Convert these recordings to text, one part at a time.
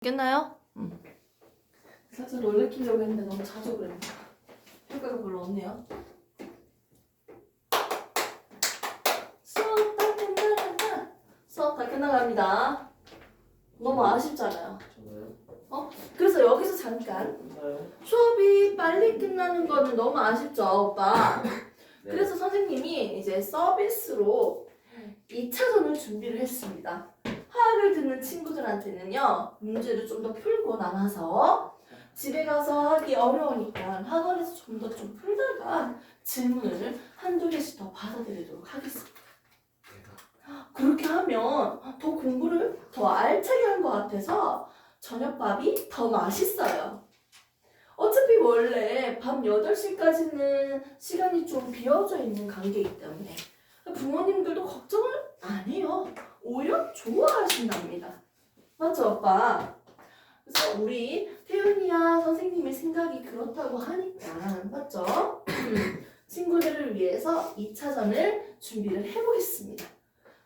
있겠나요? 살짝 놀래키려고 했는데 너무 자주 그랬네. 효과가 별로 없네요. 수업 다 끝나간다. 수업 다 끝나갑니다. 너무 아쉽잖아요. 저도요? 그래서 여기서 잠깐 끝나요? 수업이 빨리 끝나는 거는 너무 아쉽죠, 오빠. 네. 그래서 선생님이 이제 서비스로 2차전을 준비를 했습니다. 화학을 듣는 친구들한테는요, 문제를 좀 더 풀고 나눠서 집에 가서 하기 어려우니까 학원에서 좀 더 풀다가 질문을 한두 개씩 더 받아드리도록 하겠습니다. 그렇게 하면 더 공부를 더 알차게 한 것 같아서 저녁밥이 더 맛있어요. 어차피 원래 밤 8시까지는 시간이 좀 비어져 있는 관계이기 때문에 부모님들도 걱정을 안 해요. 오히려 좋아하신답니다. 맞죠, 오빠? 그래서 우리 태윤이야 선생님의 생각이 그렇다고 하니까 맞죠? 친구들을 위해서 2차전을 준비를 해보겠습니다.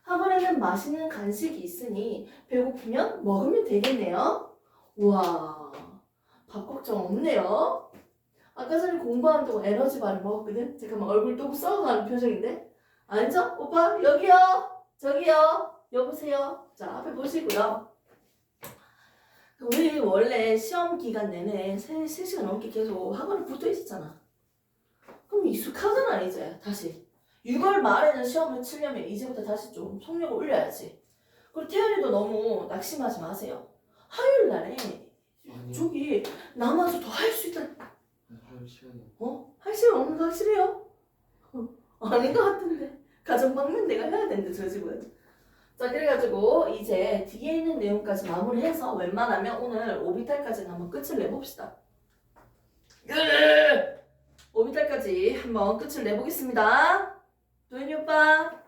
학원에는 맛있는 간식이 있으니 배고프면 먹으면 되겠네요. 우와, 밥 걱정 없네요. 아까 전에 공부한다고 에너지바를 먹었거든? 잠깐만 얼굴 또 썩어가는 표정인데? 아니죠? 오빠 여기요! 저기요! 여보세요? 자, 앞에 보시고요. 우리 원래 시험 기간 내내 3시간 넘게 계속 학원에 붙어 있었잖아. 그럼 익숙하잖아 이제 다시. 6월 말에는 시험을 치려면 이제부터 다시 좀 속력을 올려야지. 그리고 태연이도 너무 낙심하지 마세요. 화요일 날에 아니요. 저기 남아서 더 할 수 있다. 할 시간이 할 시간 없는 거 확실해요? 아닌 것 같은데. 가정방문 내가 해야 되는데 저 집은. 자, 그래가지고 이제 뒤에 있는 내용까지 마무리해서 웬만하면 오늘 오비탈까지는 한번 끝을 내봅시다. 오비탈까지 한번 끝을 내보겠습니다. 도현이 오빠.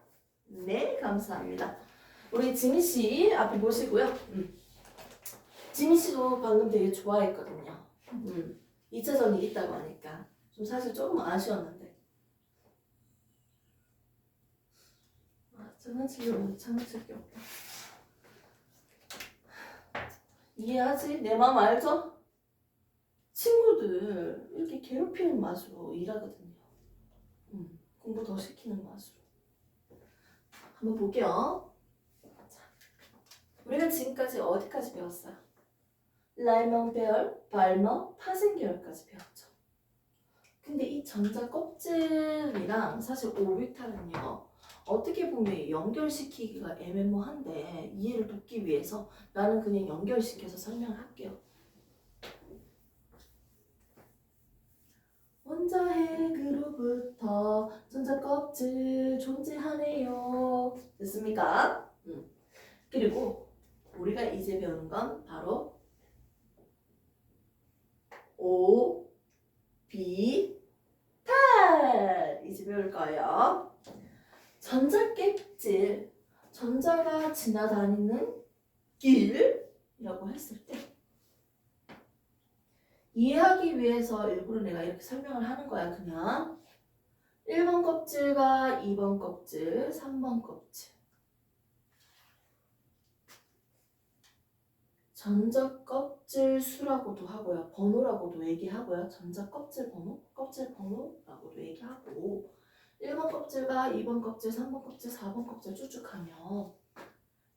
네, 감사합니다. 우리 지민씨 앞에 보시고요. 지민씨도 방금 되게 좋아했거든요. 2차전이 있다고 하니까 좀 사실 조금 아쉬웠는데 장난치기 장난치기 없다. 이해하지? 내 마음 알죠? 친구들 이렇게 괴롭히는 맛으로 일하거든요. 공부 더 시키는 맛으로. 한번 볼게요. 자, 우리가 지금까지 어디까지 배웠어요? 라이먼배열, 발머, 파생계열까지 배웠죠. 근데 이 전자 껍질이랑 사실 오비탈은요. 어떻게 보면 연결시키기가 애매모한데 이해를 돕기 위해서 나는 그냥 연결시켜서 설명을 할게요. 원자핵으로부터 전자 껍질 존재하네요. 됐습니까? 그리고 우리가 이제 배우는 건 바로 오비탈 이제 배울 거예요. 전자껍질, 전자가 지나다니는 길이라고 했을 때 이해하기 위해서 일부러 내가 이렇게 설명을 하는 거야. 그냥 1번 껍질과 2번 껍질, 3번 껍질. 전자 껍질 수라고도 하고요. 번호라고도 얘기하고요. 전자 껍질 번호, 껍질 번호라고도 얘기하고 1번 껍질과 2번 껍질, 3번 껍질, 4번 껍질 쭉쭉 가면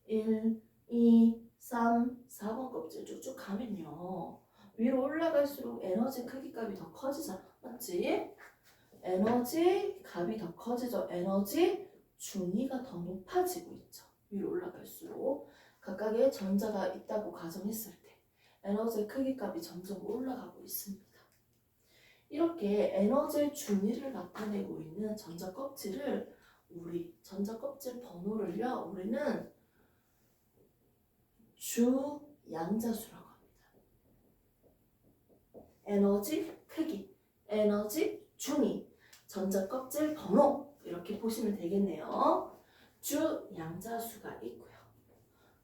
1, 2, 3, 4번 껍질 쭉쭉 가면요. 위로 올라갈수록 에너지 크기 값이 더 커지잖아. 맞지? 에너지 값이 더 커지죠. 에너지 준위가 더 높아지고 있죠. 위로 올라갈수록. 각각의 전자가 있다고 가정했을 때 에너지 크기 값이 점점 올라가고 있습니다. 이렇게 에너지 준위를 나타내고 있는 전자 껍질을 우리 전자 껍질 번호를요. 우리는 주양자수라고 합니다. 에너지 크기, 에너지 준위, 전자 껍질 번호 이렇게 보시면 되겠네요. 주양자수가 있고요.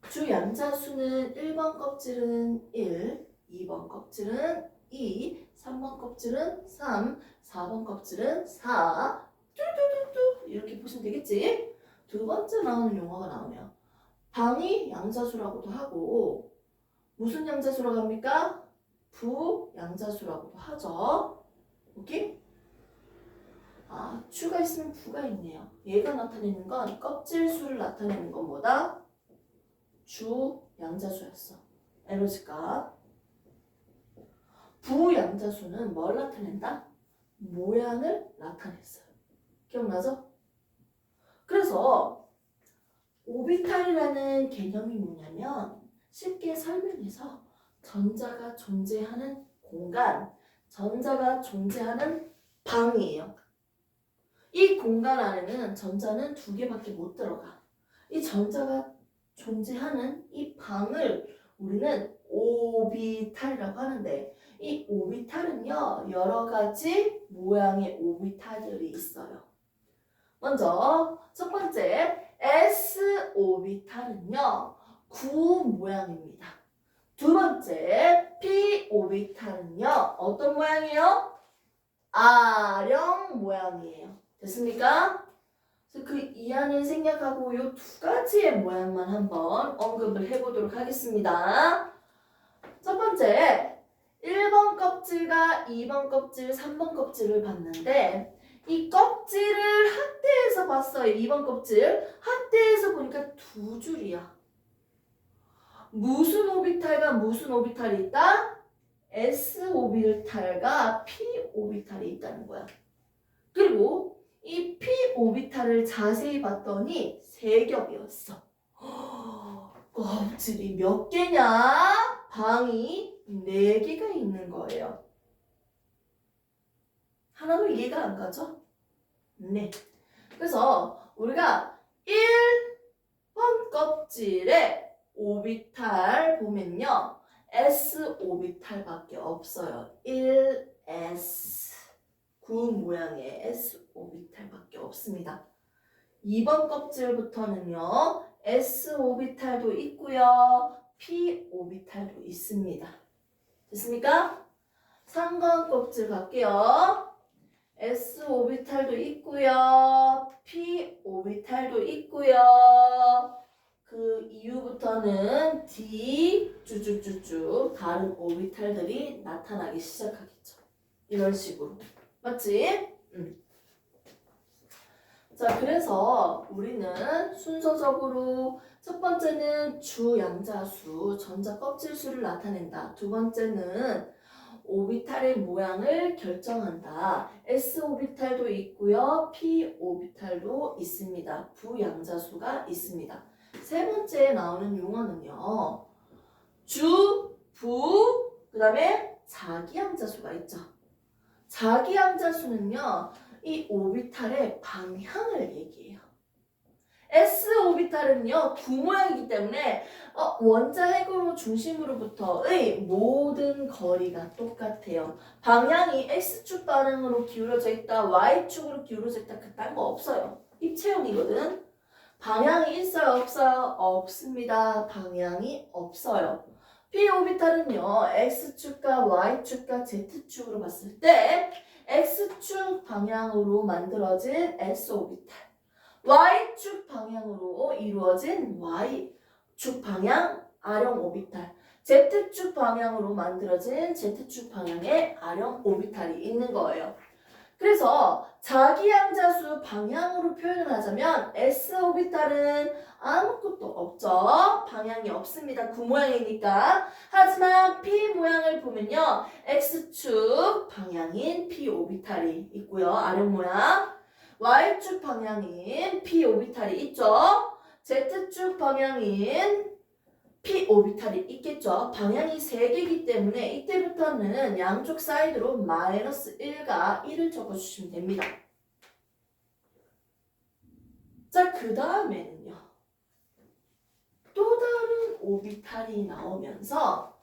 주양자수는 1번 껍질은 1, 2번 껍질은 2, 3번 껍질은 3, 4번 껍질은 4, 뚜뚜뚜뚜 이렇게 보시면 되겠지? 두 번째 나오는 용어가 나오네요. 방위 양자수라고도 하고 무슨 양자수라고 합니까? 부양자수라고도 하죠. 오케이? 아, 추가 있으면 부가 있네요. 얘가 나타내는 건 껍질 수를 나타내는 건 뭐다? 주 양자수였어. 에너지가. 부양자수는 뭘 나타낸다? 모양을 나타냈어요. 기억나죠? 그래서 오비탈이라는 개념이 뭐냐면 쉽게 설명해서 전자가 존재하는 공간, 전자가 존재하는 방이에요. 이 공간 안에는 전자는 2개밖에 못 들어가. 이 전자가 존재하는 이 방을 우리는 오비탈이라고 하는데 이 오비탈은요 여러 가지 모양의 오비탈들이 있어요. 먼저 첫 번째 S 오비탈은요 구 모양입니다. 두 번째 P 오비탈은요 어떤 모양이에요? 아령 모양이에요. 됐습니까? 그래서 그 이안을 생략하고 이 2가지의 모양만 한번 언급을 해보도록 하겠습니다. 첫 번째 1번 껍질과 2번 껍질, 3번 껍질을 봤는데 이 껍질을 확대해서 봤어요. 2번 껍질 확대해서 보니까 2줄이야. 무슨 오비탈과 무슨 오비탈이 있다? S 오비탈과 P 오비탈이 있다는 거야. 그리고 이 P 오비탈을 자세히 봤더니 3겹이었어. 껍질이 몇 개냐? 방이 4개가 있는 거예요. 하나도 이해가 안 가죠? 네. 그래서 우리가 1번 껍질에 오비탈 보면요. S 오비탈밖에 없어요. 1S. 구 모양의 S 오비탈밖에 없습니다. 2번 껍질부터는요. S 오비탈도 있고요. P 오비탈도 있습니다. 됐습니까? 3번 껍질 갈게요. S 오비탈도 있고요. P 오비탈도 있고요. 그 이후부터는 D 쭉쭉쭉쭉 다른 오비탈들이 나타나기 시작하겠죠. 이런 식으로. 맞지? 자, 그래서 우리는 순서적으로 첫 번째는 주양자수, 전자 껍질수를 나타낸다. 두 번째는 오비탈의 모양을 결정한다. S 오비탈도 있고요. P 오비탈도 있습니다. 부양자수가 있습니다. 세 번째에 나오는 용어는요. 주, 부, 그 다음에 자기양자수가 있죠. 자기양자수는요. 이 오비탈의 방향을 얘기해요. S 오비탈은요. 구 모양이기 때문에 원자 핵으로 중심으로부터의 모든 거리가 똑같아요. 방향이 X축 방향으로 기울어져 있다. Y축으로 기울어져 있다. 그딴 거 없어요. 입체형이거든. 방향이 있어요? 없어요? 없습니다. 방향이 없어요. P 오비탈은요. X축과 Y축과 Z축으로 봤을 때 X축 방향으로 만들어진 S 오비탈, Y축 방향으로 이루어진 Y축 방향 R형 오비탈, Z축 방향으로 만들어진 Z축 방향의 R형 오비탈이 있는 거예요. 그래서 자기양자수 방향으로 표현을 하자면 S 오비탈은 아무것도 없죠. 방향이 없습니다. 구 모양이니까. 하지만 P 모양을 보면요. X축 방향인 P 오비탈이 있고요. R형 모양. Y축 방향인 P 오비탈이 있죠. Z축 방향인 P 오비탈이 있겠죠. 방향이 3개이기 때문에 이때부터는 양쪽 사이드로 마이너스 1과 1을 적어주시면 됩니다. 자, 그 다음에는요. 또 다른 오비탈이 나오면서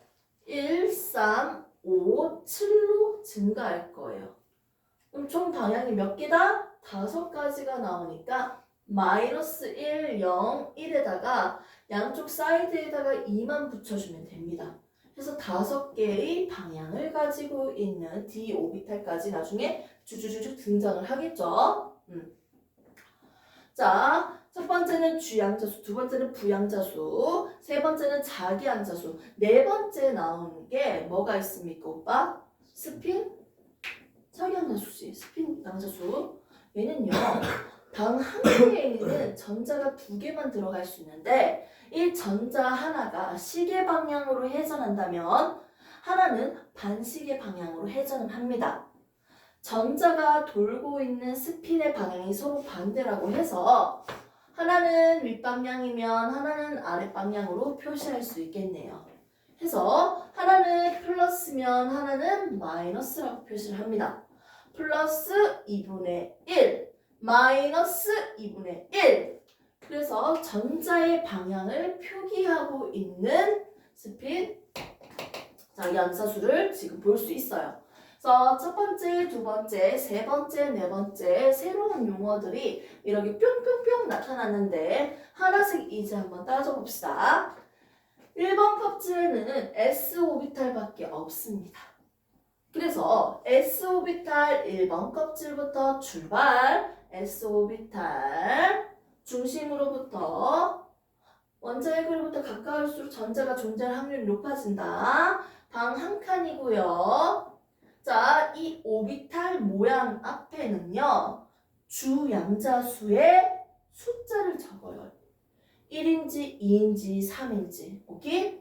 1, 3, 5, 7로 증가할 거예요. 그럼 총 방향이 몇 개다? 5가지가 나오니까 마이너스 1, 0, 1에다가 양쪽 사이드에다가 2만 붙여주면 됩니다. 그래서 5개의 방향을 가지고 있는 D 오비탈까지 나중에 주주주주 등장을 하겠죠. 자, 첫 번째는 주양자수, 두 번째는 부양자수, 세 번째는 자기양자수, 네 번째 나오는 게 뭐가 있습니까, 오빠? 스핀? 자기양자수지. 스핀 양자수. 얘는요. 방 한 개에는 전자가 두 개만 들어갈 수 있는데 이 전자 하나가 시계 방향으로 회전한다면 하나는 반시계 방향으로 회전을 합니다. 전자가 돌고 있는 스핀의 방향이 서로 반대라고 해서 하나는 윗방향이면 하나는 아랫방향으로 표시할 수 있겠네요. 해서 하나는 플러스면 하나는 마이너스라고 표시를 합니다. 플러스 2분의 1, 마이너스 2분의 1. 그래서 전자의 방향을 표기하고 있는 스핀 양자수를 지금 볼 수 있어요. 그래서 첫 번째, 두 번째, 세 번째, 네 번째 새로운 용어들이 이렇게 뿅뿅뿅 나타났는데 하나씩 이제 한번 따져 봅시다. 1번 껍질에는 s 오비탈밖에 없습니다. 그래서 s 오비탈 1번 껍질부터 출발, s 오비탈 중심으로부터 원자핵으로부터 가까울수록 전자가 존재할 확률이 높아진다. 방 한 칸이고요. 자, 이 오비탈 모양 앞에는요. 주양자수의 숫자를 적어요. 1인지, 2인지, 3인지. 오케이?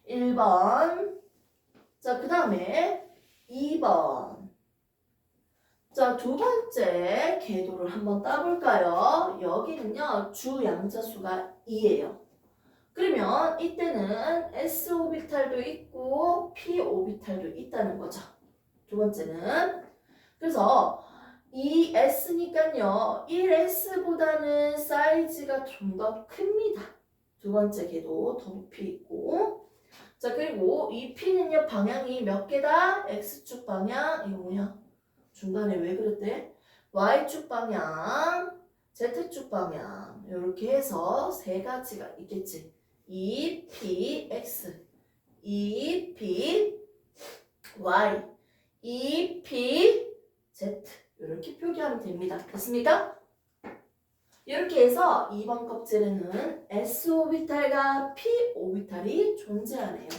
1번. 자, 그 다음에 2번. 자, 두 번째 궤도를 한번 따볼까요? 여기는요. 주양자수가 2예요. 그러면 이때는 s-오비탈도 있고 p-오비탈도 있다는 거죠. 두 번째는. 그래서 이 s니까요. 1s보다는 사이즈가 좀 더 큽니다. 두 번째 궤도 더 높이 있고. 자, 그리고 이 p는요. 방향이 몇 개다? x축 방향. 이거 뭐야? 중간에 왜 그랬대? y축 방향, z축 방향. 이렇게 해서 세 가지가 있겠지. 2p x, 2p y, 2p z. 이렇게 표기하면 됩니다. 됐습니까? 이렇게 해서 2번 껍질에는 s-오비탈과 p-오비탈이 존재하네요.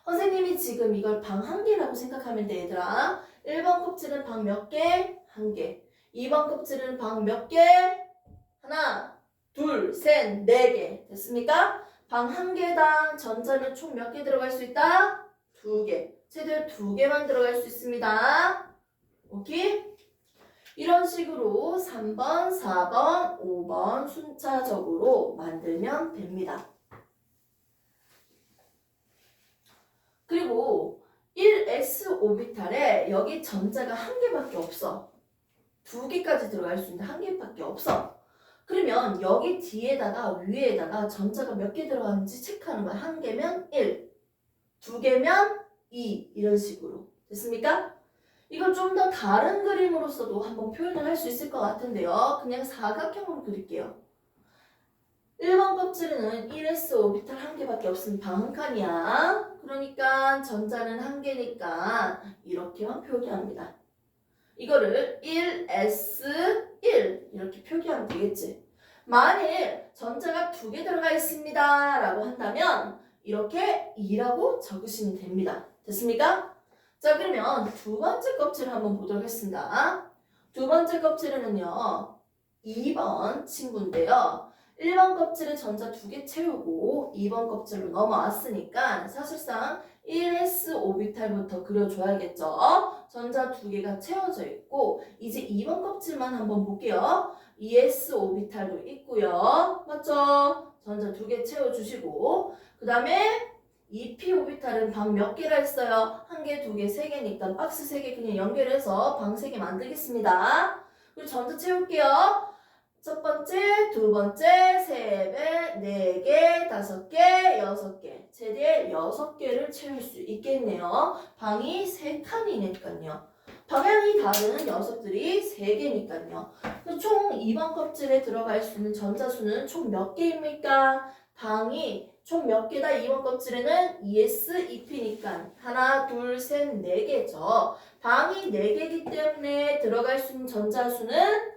선생님이 지금 이걸 방 한 개라고 생각하면 돼, 얘들아. 1번 껍질은 방 몇 개? 한 개. 2번 껍질은 방 몇 개? 하나, 둘, 셋, 네 개. 됐습니까? 방 한 개당 전자는 총 몇 개 들어갈 수 있다? 두 개. 최대 두 개만 들어갈 수 있습니다. 오케이? 이런 식으로 3번, 4번, 5번 순차적으로 만들면 됩니다. 그리고 1s-오비탈에 여기 전자가 한 개밖에 없어. 두 개까지 들어갈 수 있는데 한 개밖에 없어. 그러면 여기 뒤에다가 위에다가 전자가 몇 개 들어가는지 체크하는 거야. 한 개면 1, 두 개면 2 이런 식으로. 됐습니까? 이걸 좀 더 다른 그림으로서도 한번 표현을 할 수 있을 것 같은데요. 그냥 사각형으로 그릴게요. 1번 껍질에는 1s-오비탈 한 개밖에 없으면 방 한 칸이야. 그러니까 전자는 한 개니까 이렇게만 표기합니다. 이거를 1s1 이렇게 표기하면 되겠지. 만일 전자가 두 개 들어가 있습니다 라고 한다면 이렇게 2라고 적으시면 됩니다. 됐습니까? 자, 그러면 두 번째 껍질을 한번 보도록 하겠습니다. 두 번째 껍질에는요 2번 친구인데요. 1번 껍질에 전자 두 개 채우고 2번 껍질로 넘어왔으니까 사실상 1s-오비탈부터 그려줘야겠죠. 전자 두 개가 채워져 있고 이제 2번 껍질만 한번 볼게요. 2s-오비탈도 있고요. 맞죠? 전자 두 개 채워주시고 그 다음에 2p-오비탈은 방 몇 개라 했어요? 한 개, 두 개, 세 개니까 박스 세 개 그냥 연결해서 방 세 개 만들겠습니다. 그리고 전자 채울게요. 첫 번째, 두 번째, 세 배, 네 개, 다섯 개, 여섯 개. 최대 6개를 채울 수 있겠네요. 방이 3칸이니까요. 방향이 다른 녀석들이 3개니까요. 총 2번 껍질에 들어갈 수 있는 전자수는 총 몇 개입니까? 방이 총 몇 개다? 2번 껍질에는 2s, 2p니까 하나, 둘, 셋, 4개죠. 방이 4개이기 때문에 들어갈 수 있는 전자수는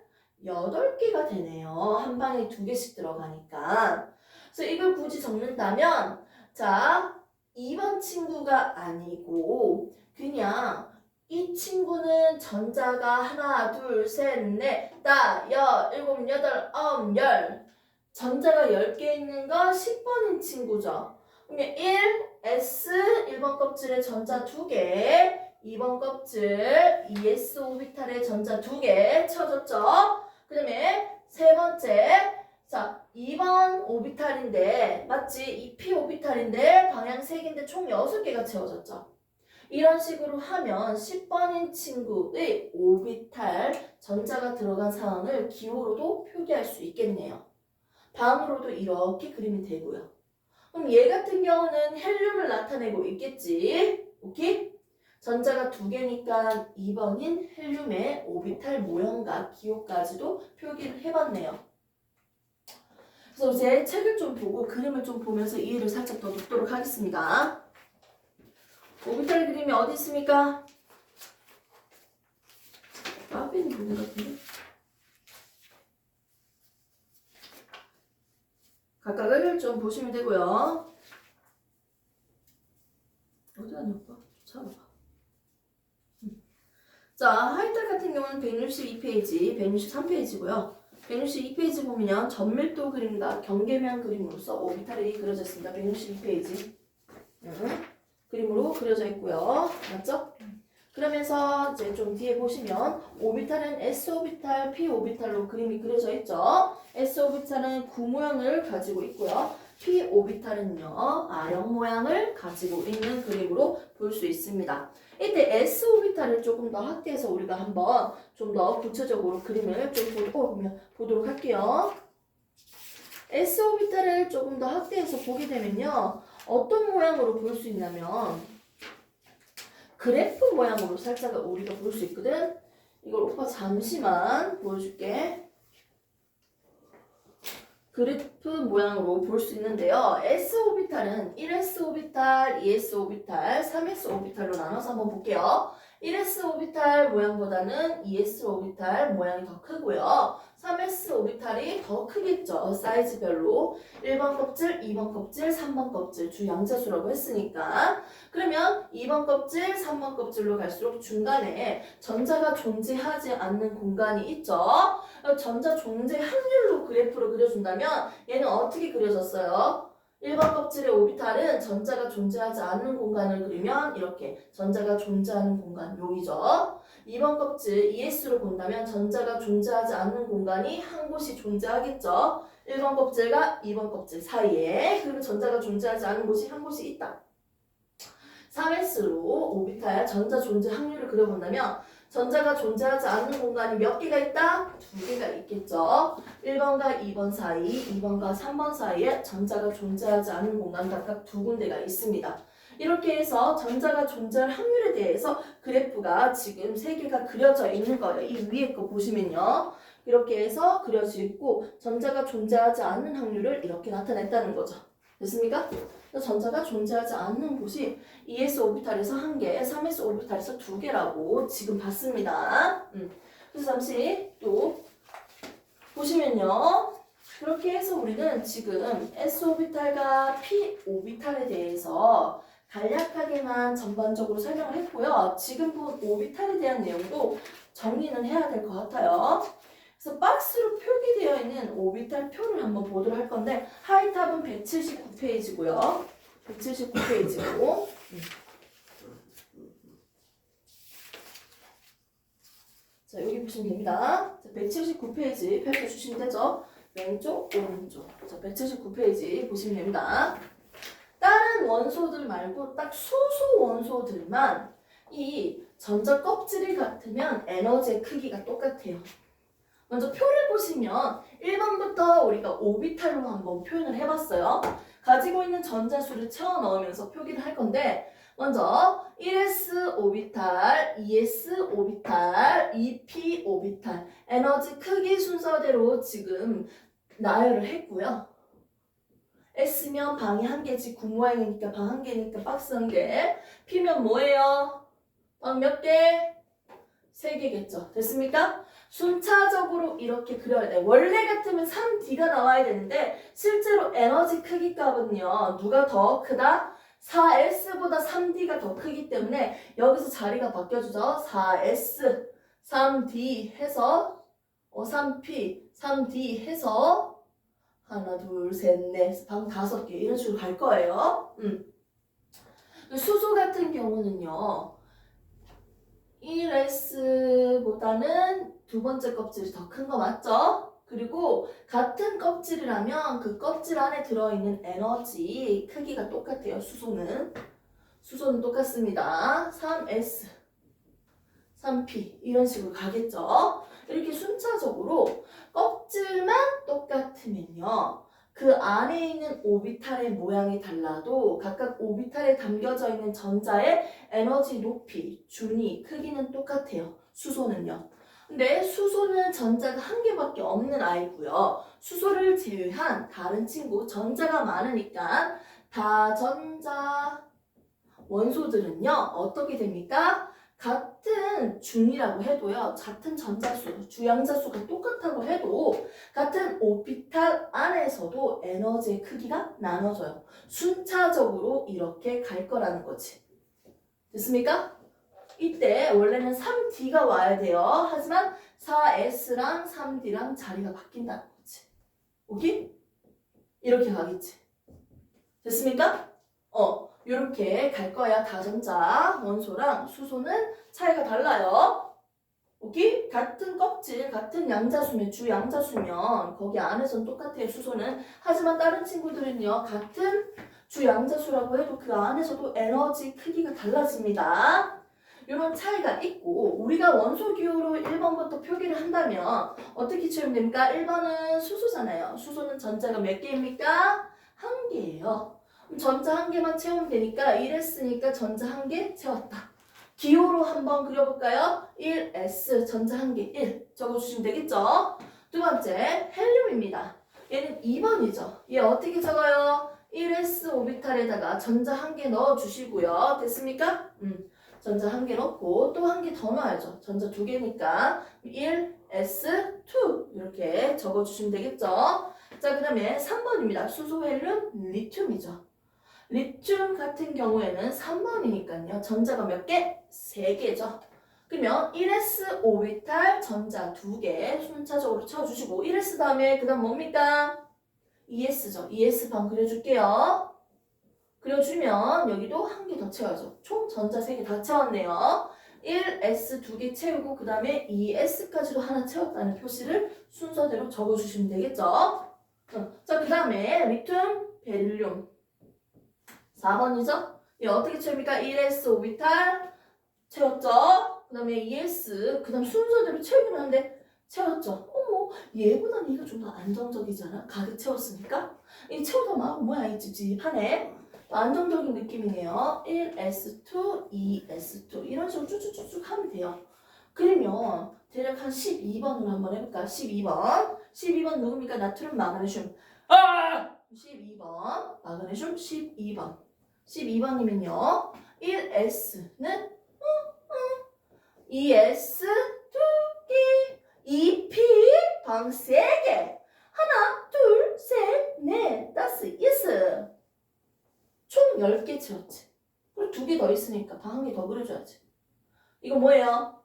8개가 되네요. 한 방에 2개씩 들어가니까. 그래서 이걸 굳이 적는다면 자, 2번 친구가 아니고 그냥 이 친구는 전자가 하나, 둘, 셋, 넷, 다, 여, 일곱, 여덟, 아홉, 열. 전자가 10개 있는 건 10번인 친구죠. 그러면 1, S, 1번 껍질에 전자 2개, 2번 껍질, ES 오비탈에 전자 2개 쳐졌죠. 그 다음에 세 번째, 자, 2번 오비탈인데, 맞지? 2p 오비탈인데, 방향 3개인데 총 6개가 채워졌죠. 이런 식으로 하면 10번인 친구의 오비탈 전자가 들어간 상황을 기호로도 표기할 수 있겠네요. 반으로도 이렇게 그리면 되고요. 그럼 얘 같은 경우는 헬륨을 나타내고 있겠지. 오케이? 전자가 2개니까 2번인 헬륨의 오비탈 모형과 기호까지도 표기를 해봤네요. 그래서 이제 책을 좀 보고 그림을 좀 보면서 이해를 살짝 더 돕도록 하겠습니다. 오비탈 그림이 어디 있습니까? 앞에 있는 부분 같은데? 각각을 좀 보시면 되고요. 어디 갔냐 오빠? 찾아봐. 자, 하이탈 같은 경우는 162페이지, 163페이지고요. 162페이지 보면 전밀도 그림과 경계면 그림으로서 오비탈이 그려져 있습니다. 162페이지. 그림으로 그려져 있고요. 맞죠? 그러면서 이제 좀 뒤에 보시면 오비탈은 S오비탈, P오비탈로 그림이 그려져 있죠. S오비탈은 구 모양을 가지고 있고요. P오비탈은요, R형 모양을 가지고 있는 그림으로 볼 수 있습니다. 이때 S오비탈을 조금 더 확대해서 우리가 한번 좀 더 구체적으로 그림을 좀 보도록 할게요. S오비탈을 조금 더 확대해서 보게 되면요. 어떤 모양으로 볼 수 있냐면 그래프 모양으로 살짝 우리가 볼 수 있거든. 이걸 오빠 잠시만 보여줄게. 그래프 모양으로 볼 수 있는데요. S오비탈은 1S오비탈, 2S오비탈, 3S오비탈로 나눠서 한번 볼게요. 1S오비탈 모양보다는 2S오비탈 모양이 더 크고요. 3S오비탈이 더 크겠죠. 사이즈별로. 1번 껍질, 2번 껍질, 3번 껍질 주 양자수라고 했으니까. 그러면 2번 껍질, 3번 껍질로 갈수록 중간에 전자가 존재하지 않는 공간이 있죠. 전자 존재 확률로 그래프를 그려준다면 얘는 어떻게 그려졌어요? 1번 껍질의 오비탈은 전자가 존재하지 않는 공간을 그리면 이렇게 전자가 존재하는 공간 여기죠. 2번 껍질 ES로 본다면 전자가 존재하지 않는 공간이 한 곳이 존재하겠죠. 1번 껍질과 2번 껍질 사이에 그러면 전자가 존재하지 않는 곳이 한 곳이 있다. 3S로 오비탈 전자 존재 확률을 그려본다면 전자가 존재하지 않는 공간이 몇 개가 있다? 2개가 있겠죠. 1번과 2번 사이, 2번과 3번 사이에 전자가 존재하지 않는 공간 각각 2군데가 있습니다. 이렇게 해서 전자가 존재할 확률에 대해서 그래프가 지금 3개가 그려져 있는 거예요. 이 위에 거 보시면요. 이렇게 해서 그려져 있고 전자가 존재하지 않는 확률을 이렇게 나타냈다는 거죠. 됐습니까? 전자가 존재하지 않는 곳이 2s 오비탈에서 1개, 3s 오비탈에서 2개라고 지금 봤습니다. 그래서 잠시 또 보시면요. 그렇게 해서 우리는 지금 s 오비탈과 p 오비탈에 대해서 간략하게만 전반적으로 설명을 했고요. 지금 본 오비탈에 대한 내용도 정리는 해야 될 것 같아요. 그래서 박스로 표기되어 있는 오비탈 표를 한번 보도록 할 건데 하이탑은 179페이지고요. 179페이지고 자 여기 보시면 됩니다. 179페이지 펼쳐주시면 되죠. 왼쪽, 오른쪽. 자 179페이지 보시면 됩니다. 다른 원소들 말고 딱 소수 원소들만 이 전자 껍질이 같으면 에너지의 크기가 똑같아요. 먼저 표를 보시면 1번부터 우리가 오비탈로 한번 표현을 해봤어요. 가지고 있는 전자수를 채워 넣으면서 표기를 할 건데 먼저 1s 오비탈, 2s 오비탈, 2p 오비탈 에너지 크기 순서대로 지금 나열을 했고요. S면 방이 1개지 구 모양이니까 방 1개니까 박스 1개. P면 뭐예요? 방 몇 개? 3개겠죠. 됐습니까? 순차적으로 이렇게 그려야 돼. 원래 같으면 3D가 나와야 되는데 실제로 에너지 크기 값은요. 누가 더 크다? 4S보다 3D가 더 크기 때문에 여기서 자리가 바뀌어주죠. 4S, 3D 해서 3P, 3D 해서 하나, 둘, 셋, 넷, 방 5개 이런 식으로 갈 거예요. 수소 같은 경우는요. 1S보다는 두 번째 껍질이 더 큰 거 맞죠? 그리고 같은 껍질이라면 그 껍질 안에 들어있는 에너지 크기가 똑같아요. 수소는 똑같습니다. 3S, 3P 이런 식으로 가겠죠? 이렇게 순차적으로 껍질만 똑같으면요. 그 안에 있는 오비탈의 모양이 달라도 각각 오비탈에 담겨져 있는 전자의 에너지 높이, 준위, 크기는 똑같아요. 수소는요. 근데 수소는 전자가 한 개밖에 없는 아이고요. 수소를 제외한 다른 친구, 전자가 많으니까 다전자 원소들은요. 어떻게 됩니까? 같은 준이라고 해도요. 같은 전자수, 주양자수가 똑같다고 해도 같은 오비탈 안에서도 에너지의 크기가 나눠져요. 순차적으로 이렇게 갈 거라는 거지. 됐습니까? 이때 원래는 3D가 와야 돼요. 하지만 4S랑 3D랑 자리가 바뀐다는 거지. 오케이? 이렇게 가겠지. 됐습니까? 이렇게 갈 거야. 다전자 원소랑 수소는 차이가 달라요. 오케이? 같은 껍질, 같은 양자수면, 주양자수면 거기 안에서는 똑같아요. 수소는. 하지만 다른 친구들은요. 같은 주양자수라고 해도 그 안에서도 에너지 크기가 달라집니다. 이런 차이가 있고 우리가 원소 기호로 1번부터 표기를 한다면 어떻게 채우면 됩니까? 1번은 수소잖아요. 수소는 전자가 몇 개입니까? 1개예요. 전자 1개만 채우면 되니까 1S니까 전자 1개 채웠다. 기호로 한번 그려볼까요? 1S 전자 1개 1 적어주시면 되겠죠? 두 번째 헬륨입니다. 얘는 2번이죠. 얘 어떻게 적어요? 1S 오비탈에다가 전자 1개 넣어주시고요. 됐습니까? 전자 1개 넣고 또 1개 더 넣어야죠. 전자 2개니까 1S2 이렇게 적어주시면 되겠죠? 자, 그 다음에 3번입니다. 수소, 헬륨, 리튬이죠. 리튬 같은 경우에는 3번이니까요. 전자가 몇 개? 3개죠. 그러면 1S 오비탈 전자 2개 순차적으로 채워주시고 1S 다음에 그 다음 뭡니까? 2S죠. 2S 방 그려줄게요. 그려주면 여기도 1개 더 채워야죠. 총 전자 3개 다 채웠네요. 1S 2개 채우고 그 다음에 2S까지도 하나 채웠다는 표시를 순서대로 적어주시면 되겠죠. 자, 그 다음에 리튬, 베릴륨 4번이죠? 얘 어떻게 채웁니까? 1S 오비탈 채웠죠? 그 다음에 2S 그 다음 순서대로 채우기만 하는데 채웠죠? 어머 얘보다는 얘가 좀 더 안정적이잖아. 가득 채웠으니까 이 채우다 막 뭐야 이 찝찝하네. 안정적인 느낌이네요. 1S2, 2S2 이런 식으로 쭉쭉쭉쭉 하면 돼요. 그러면 대략 한 12번으로 한번 해볼까? 12번 누굽니까? 나트륨, 마그네슘 12번 마그네슘 12번이면요 1S는 2S 2개 2P 방 3개 하나 둘 셋 넷 다섯 여섯 총 10개 채웠지. 그리고 2개 더 있으니까 방 1개 더 그려줘야지. 이거 뭐예요?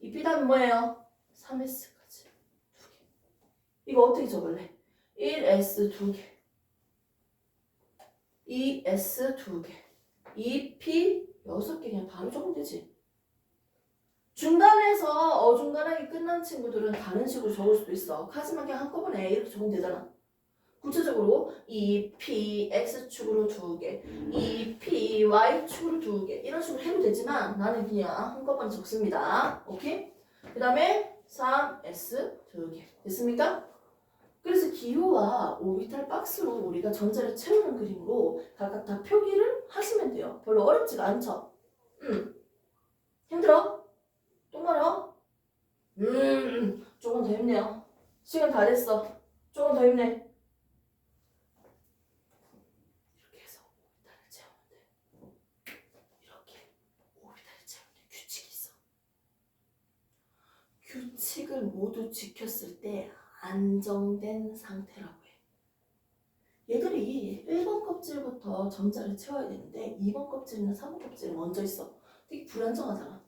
2P 다음에 뭐예요? 3S까지 2개. 이거 어떻게 적을래? 1S 2개 2S 2개 2P 6개 그냥 바로 적으면 되지. 중간에서 어중간하게 끝난 친구들은 다른 식으로 적을 수도 있어. 하지만 그냥 한꺼번에 이렇게 적으면 되잖아. 구체적으로 2P X축으로 2개 2P Y축으로 2개 이런 식으로 해도 되지만 나는 그냥 한꺼번에 적습니다. 오케이? 그 다음에 3S 2개 됐습니까? 그래서 기호와 오비탈 박스로 우리가 전자를 채우는 그림으로 각각 다 표기를 하시면 돼요. 별로 어렵지가 않죠? 힘들어? 똥마려? 조금 더 힘내요. 시간 다 됐어. 조금 더 힘내. 이렇게 해서 오비탈을 채우면 돼. 이렇게 오비탈을 채우는 규칙이 있어. 규칙을 모두 지켰을 때 안정된 상태라고 해. 얘들이 1번 껍질부터 전자를 채워야 되는데 2번 껍질이나 3번 껍질이 먼저 있어. 되게 불안정하잖아.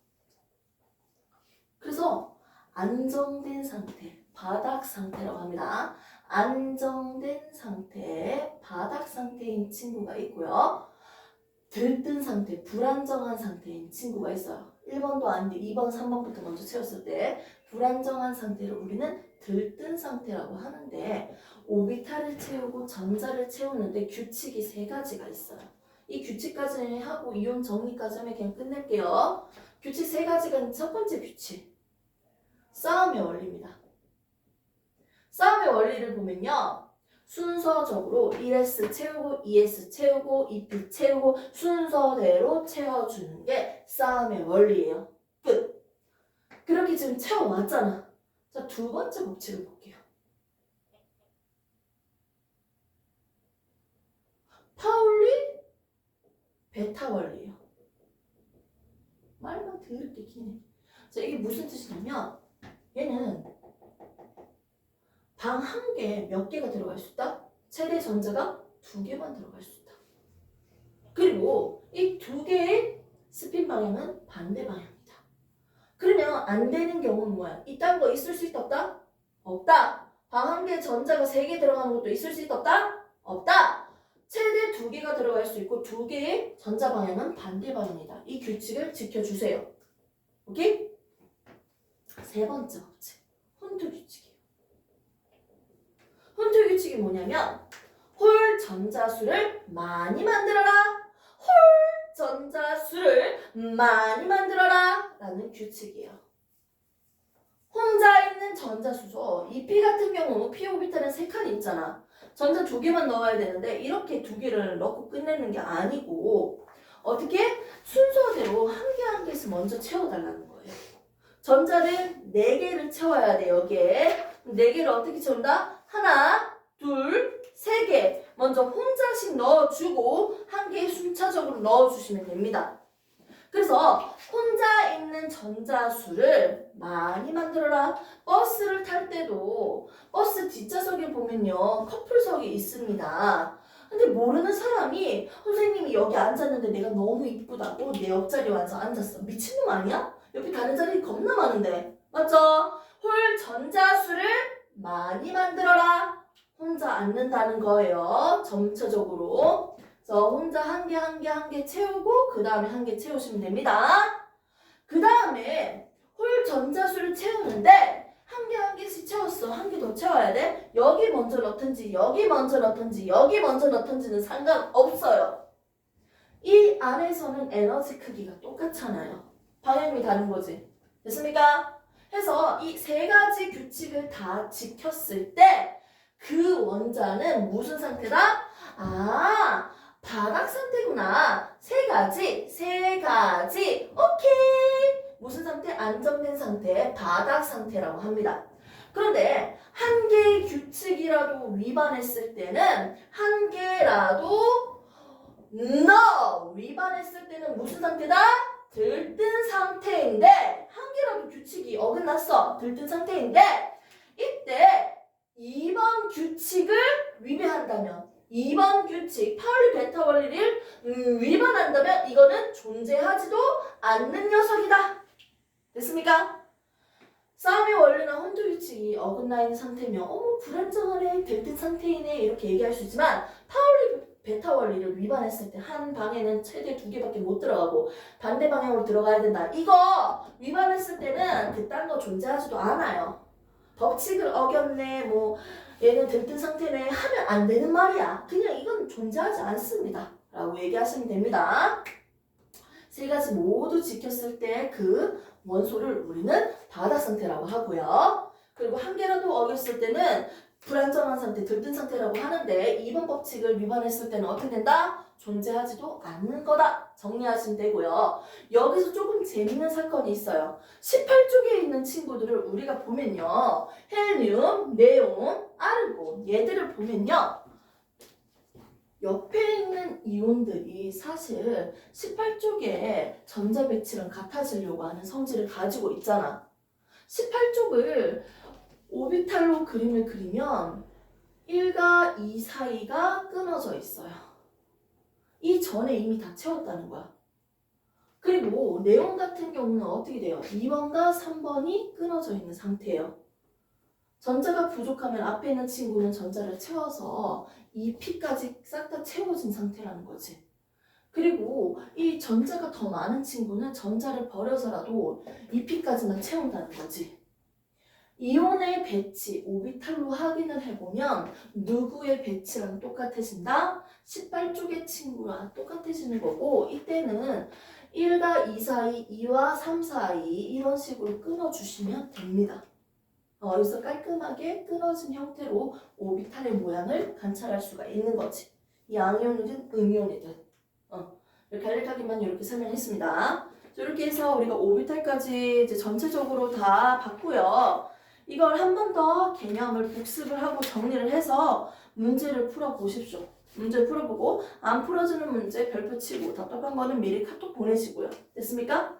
그래서 안정된 상태, 바닥 상태라고 합니다. 안정된 상태, 바닥 상태인 친구가 있고요. 들뜬 상태, 불안정한 상태인 친구가 있어요. 1번도 아닌데 2번, 3번부터 먼저 채웠을 때 불안정한 상태를 우리는 들뜬 상태라고 하는데 오비탈을 채우고 전자를 채우는데 규칙이 3가지가 있어요. 이 규칙까지 하고 이온 정리까지 하면 그냥 끝낼게요. 규칙 3가지가 있는 첫 번째 규칙. 싸움의 원리입니다. 싸움의 원리를 보면요. 순서적으로 1S 채우고 2S 채우고 2P 채우고 순서대로 채워주는 게 싸움의 원리예요. 끝. 그렇게 지금 채워왔잖아. 자, 두 번째 법칙을 볼게요. 파울리 베타 원리예요. 말만 더럽게 기네. 자, 이게 무슨 뜻이냐면 얘는 방 한 개에 몇 개가 들어갈 수 있다? 최대 전자가 2개만 들어갈 수 있다. 그리고 이 2개의 스핀 방향은 반대 방향이다. 그러면 안 되는 경우는 뭐야? 이딴 거 있을 수 있다 없다? 없다. 방 한 개에 전자가 3개 들어가는 것도 있을 수 있다 없다? 없다. 최대 2개가 들어갈 수 있고 2개의 전자 방향은 반대 방향이다. 이 규칙을 지켜주세요. 오케이? 세 번째 법칙. 혼투 규칙이에요. 혼투 규칙이 뭐냐면 홀 전자수를 많이 만들어라. 홀 전자수를 많이 만들어라 라는 규칙이에요. 혼자 있는 전자수죠. 이 P 같은 경우 P 오비탈은 3칸이 있잖아. 전자 2개만 넣어야 되는데 이렇게 2개를 넣고 끝내는 게 아니고 어떻게? 순서대로 한 개 한 개씩 먼저 채워달라는 거예요. 전자를 4개를 채워야 돼. 여기에 4개를 어떻게 채운다? 하나, 둘, 3개 먼저 혼자씩 넣어주고 한 개 순차적으로 넣어주시면 됩니다. 그래서 혼자 있는 전자수를 많이 만들어라. 버스를 탈 때도 버스 뒷좌석에 보면요 커플석이 있습니다. 근데 모르는 사람이 선생님이 여기 앉았는데 내가 너무 이쁘다고 내 옆자리에 와서 앉았어. 미친놈 아니야? 옆에 다른 자리 겁나 많은데. 맞죠? 홀 전자수를 많이 만들어라. 혼자 앉는다는 거예요. 점차적으로. 그래서 혼자 한 개 채우고 그 다음에 한 개 채우시면 됩니다. 그 다음에 홀 전자수를 채우는데 한 개씩 채웠어. 한 개 더 채워야 돼. 여기 먼저 넣든지 여기 먼저 넣든지 여기 먼저 넣든지는 상관없어요. 이 안에서는 에너지 크기가 똑같잖아요. 방향이 다른 거지. 됐습니까? 해서 이 3가지 규칙을 다 지켰을 때 그 원자는 무슨 상태다? 아, 바닥 상태구나. 3가지. 오케이. 무슨 상태? 안정된 상태, 바닥 상태라고 합니다. 그런데 한 개의 규칙이라도 위반했을 때는 한 개라도 위반했을 때는 무슨 상태다? 들뜬 상태인데 한 개라도 규칙이 어긋났어. 들뜬 상태인데 이때 2번 규칙을 위배한다면 2번 규칙 파울리 베타 원리를 위반한다면 이거는 존재하지도 않는 녀석이다. 됐습니까? 싸움의 원리나 혼투 규칙이 어긋나 있는 상태면 어머 불안정하네 들뜬 상태이네 이렇게 얘기할 수 있지만 파울리 베타 원리를 위반했을 때 한 방에는 최대 2개밖에 못 들어가고 반대 방향으로 들어가야 된다. 이거 위반했을 때는 그딴 거 존재하지도 않아요. 법칙을 어겼네 뭐 얘는 들뜬 상태네 하면 안 되는 말이야. 그냥 이건 존재하지 않습니다 라고 얘기하시면 됩니다. 3가지 모두 지켰을 때 그 원소를 우리는 바닥 상태라고 하고요. 그리고 한 개라도 어겼을 때는 불안정한 상태, 들뜬 상태라고 하는데 2번 법칙을 위반했을 때는 어떻게 된다? 존재하지도 않는 거다. 정리하시면 되고요. 여기서 조금 재밌는 사건이 있어요. 18쪽에 있는 친구들을 우리가 보면요. 헬륨, 네온, 아르곤 얘들을 보면요. 옆에 있는 이온들이 사실 18쪽에 전자 배치랑 같아지려고 하는 성질을 가지고 있잖아. 18쪽을 오비탈로 그림을 그리면 1과 2 사이가 끊어져 있어요. 이 전에 이미 다 채웠다는 거야. 그리고 내용 같은 경우는 어떻게 돼요? 2번과 3번이 끊어져 있는 상태예요. 전자가 부족하면 앞에 있는 친구는 전자를 채워서 이 P까지 싹 다 채워진 상태라는 거지. 그리고 이 전자가 더 많은 친구는 전자를 버려서라도 이 P까지만 채운다는 거지. 이온의 배치, 오비탈로 확인을 해보면 누구의 배치랑 똑같아진다? 18쪽의 친구랑 똑같아지는 거고 이때는 1과 2 사이, 2와 3 사이 이런 식으로 끊어주시면 됩니다. 여기서 깔끔하게 끊어진 형태로 오비탈의 모양을 관찰할 수가 있는 거지. 양이온이든 음이온이든 이렇게 간략하게만 이렇게 설명했습니다. 이렇게 해서 우리가 오비탈까지 이제 전체적으로 다 봤고요. 이걸 한 번 더 개념을 복습을 하고 정리를 해서 문제를 풀어보십시오. 문제 풀어보고 안 풀어지는 문제 별표 치고 답답한 거는 미리 카톡 보내시고요. 됐습니까?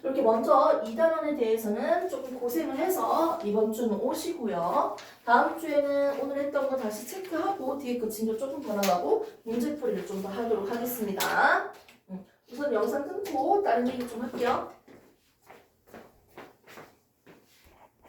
이렇게 먼저 2단원에 대해서는 조금 고생을 해서 이번 주는 오시고요. 다음 주에는 오늘 했던 거 다시 체크하고 뒤에 그 진도 조금 더 나가고 문제풀이를 좀 더 하도록 하겠습니다. 우선 영상 끊고 다른 얘기 좀 할게요.